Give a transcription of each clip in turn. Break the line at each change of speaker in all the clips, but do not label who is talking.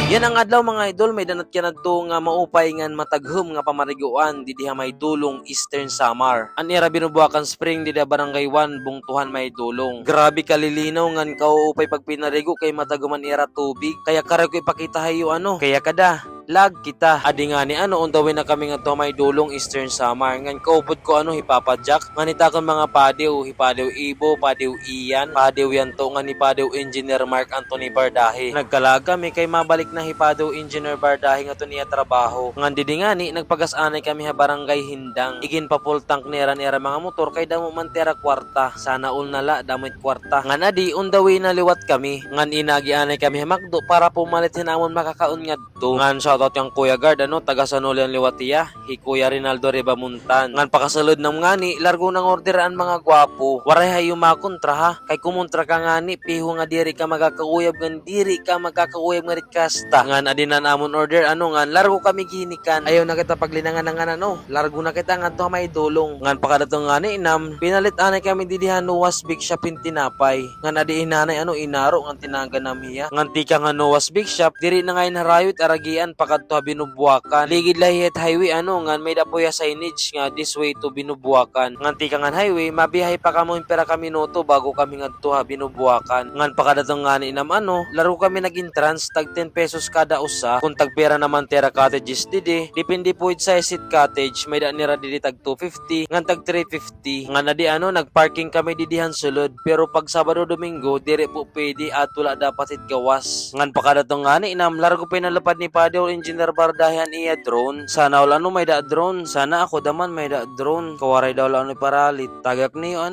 Yan ang adlaw mga idol, may danat ka na to nga maupay ngan mataghum nga pamariguan didiha may dulong Eastern Samar. Anira binubuakan spring didiha barangay 1 bungtuhan may dulong. Grabe kalilinaw ngan kauupay pag pinarigo kay mataguman ira tubig. Kaya kare ko ipakita hayo kaya kada lag kita. Adi nga ni undawin na kami nga to may dulong Eastern Samar. Ngan kaupod ko hipapadjak. Nganita kon mga padew, hipadew Ibo, padew Ian, padew yan to nga ni padew Engineer Mark Anthony Bardahe. Nagkalaga mi kay mabalik na hipadew Engineer Bardahe nga to niya trabaho. Ngan didi nga ni nagpagas-anay kami ha barangay Hindang. Igin pa full tank nera mga motor kay damo man tera kwarta. Sana ul nala damit kwarta. Ngan adi undawin na liwat kami. Ngan inagi-anay kami ha Magdo para pumalit hinamon makakaon nga to. Ngan shoutout yung Kuya Guard taga Sanolian Liwatia, hi Kuya Rinaldo Ribamuntan. Ngan pakasalud ng ngani largo ng orderan mga gwapo. Waray hayo makontra ha. Kay kumontra ka ngani piho nga diri ka magakauyab ngan diri ka magakauyab nga kasta. Ngan adinan amon order ngan largo kami ginikan. Ayaw na kita paglinangan ng largo na kita nga to may dulong. Ngan pakadato ngani inam pinalit anay kami didihan nuwas big shop in tinapay. Ngan adi inanay inaro ngan tinaga namiya. Ngan tika nga nuwas big shop diri na ngayon harayot aragian pakadto binubuakan. Ligid lahit highway ngan may dapoya signage nga this way to binubuakan. Ngan tika nga highway mabiyahe pa kamo impera kami minuto bago kami ngadto binubuakan. Ngan pakadato ngani inam laro kami nag-entrance tag 10 pesos kada usa. Kung tagpera naman tera cottages didi depende po sa exit cottage may da nira didi tag 250 ngan tag 350. Ngan adi nagparking kami didihan sulod pero pag Sabado Domingo dire po pwede at wala dapat gawas. Ngan pakadato ngani inam largo pinalapad ni Padew Engineer Bardahan iya drone. Sana wala may da drone. Sana ako daman may da drone. Kawaray daw lang paralit. Tagak niyo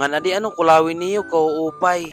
Ngan adi kulawin niyo kauupay.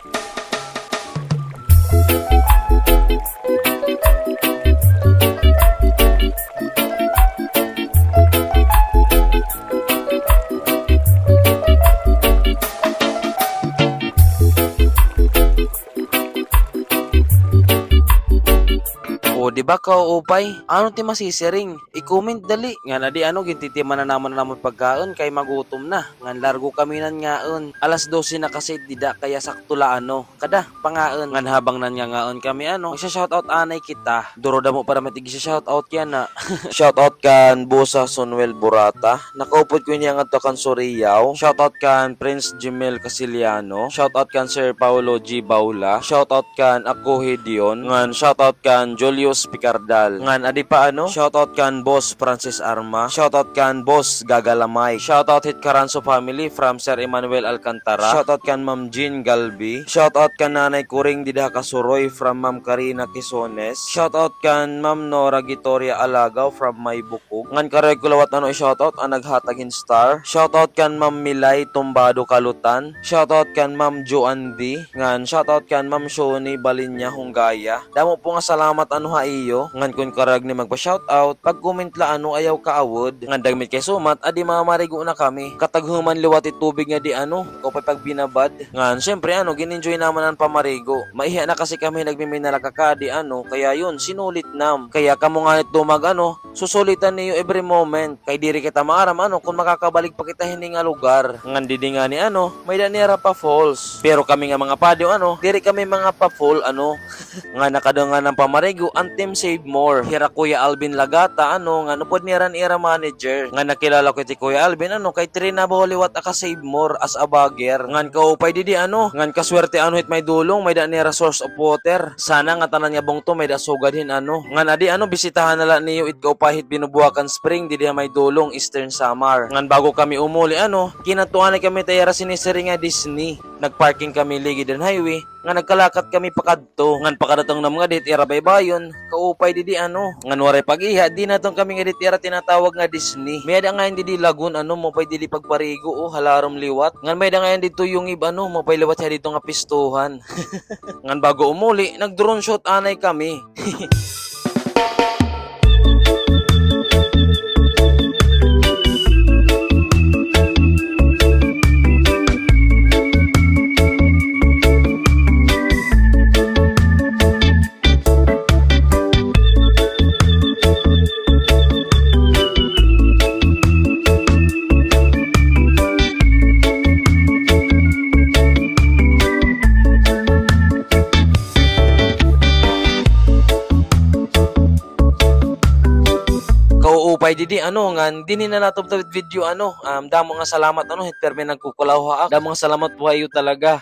Diba kauupay? Ti masisiring? I-comment dali. Nga na di gintitiman na naman pagkaon kay magutom na. Ngan largo kami nan ngaon. Alas 12 na kasi dida kaya saktula kada pangaon. Ngan habang nan ngaon kami isa-shoutout anay kita. Duro damo para matig isa-shoutout yan na. Shoutout kan Bosa Sonwell Burata. Nakaupod ko niya nga to kan Soriyaw. Shoutout kan Prince Jimel Casiliano. Shoutout kan Sir Paulo G. Baula. Shoutout kan Ako Hedion. Ngan shoutout kan Julius Picardal. Ngan adi pa shoutout kan Boss Francis Arma. Shoutout kan Boss Gagalamay. Shoutout hit Caranzo family from Sir Emmanuel Alcantara. Shoutout kan Ma'am Jean Galbi. Shoutout kan Nanay Kuring Dida Kasuroy from Ma'am Karina Quisones. Shoutout kan Ma'am Nora Gitoria Alagaw from Maybukog. Ngan karegulawat i-shoutout ang naghatagin star. Shoutout kan Ma'am Milay Tumbado Kalutan. Shoutout kan Ma'am Joan D. Ngan shoutout kan Ma'am Shoni Balinya Hunggaya. Damo po nga salamat iyo. Ngan kun karag ni magpa-shoutout, pag comment la ayaw kaawod. Ngan dagmit kay sumat, adi mamarigo na kami. Kataghuman liwati tubig nga di kapay pag binabad. Ngan syempre gin-enjoy naman ang pamarigo. Maiha na kasi kami nagmiminala kakadi kaya yun sinulit nam. Kaya kamo nga nit dumag susulitan niyo every moment. Kay diri kita maaram kung makakabalik pa kita hindi nga lugar. Ngan didi nga ni may danira pa falls. Pero kami nga mga padew diri kami mga pa full nga nakadungan ng pamarigo ang Team Save More. Hira Kuya Alvin Lagata nga pod niran era manager. Nga nakilala ko ti Kuya Alvin kay Trina Boliwat aka Save More as a bagger. Ngan kaupay didi ngan kaswerte hit may dulong may da nira source of water. Sana nga tanan nga bongto may da sugadhin ngan adi bisitahan nala niyo it kaupay hit binubuakan spring didi may dulong Eastern Samar. Ngan bago kami umuli kinatuan kami tayara sinisiri nga Disney. Nagparking kami ligid ang highway nga nagkalakat kami pakadto. Ngan pakadatong na mga dit era baybayon kaupay didi ngan waray pag-iha di natong kami nga dit era tinatawag nga Disney. May da nga hindi di lagun mo pay dili pagparigo halarom liwat. Ngan may da nga dito yung iba mo pay liwat siya dito nga pistuhan. Ngan bago umuli nag drone shot anay kami.
upay didi ngan dini na natong tawid video damo nga salamat hitper may nagkukulaw ha. Damo nga salamat po kayo talaga.